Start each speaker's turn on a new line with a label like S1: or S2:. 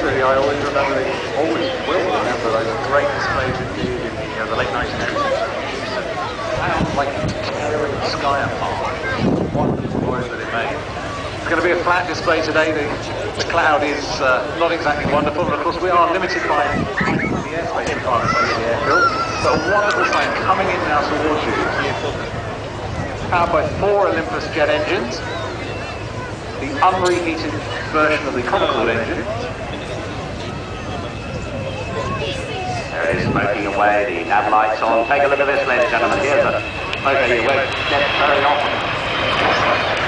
S1: really, I always will remember those great displays it did in the late 1980s. Like carrying the sky apart. Wonderful noise that it made. It's going to be a flat display today. The cloud is not exactly wonderful, and of course we are limited by the airspace requirements over the airfield. But a wonderful plane coming in now towards you. Powered by 4 Olympus jet engines, the unreheated version of the conical engine.
S2: There is smoking away, the nav lights on. Take a look at this, ladies and gentlemen. Here's a photo you won't get very often.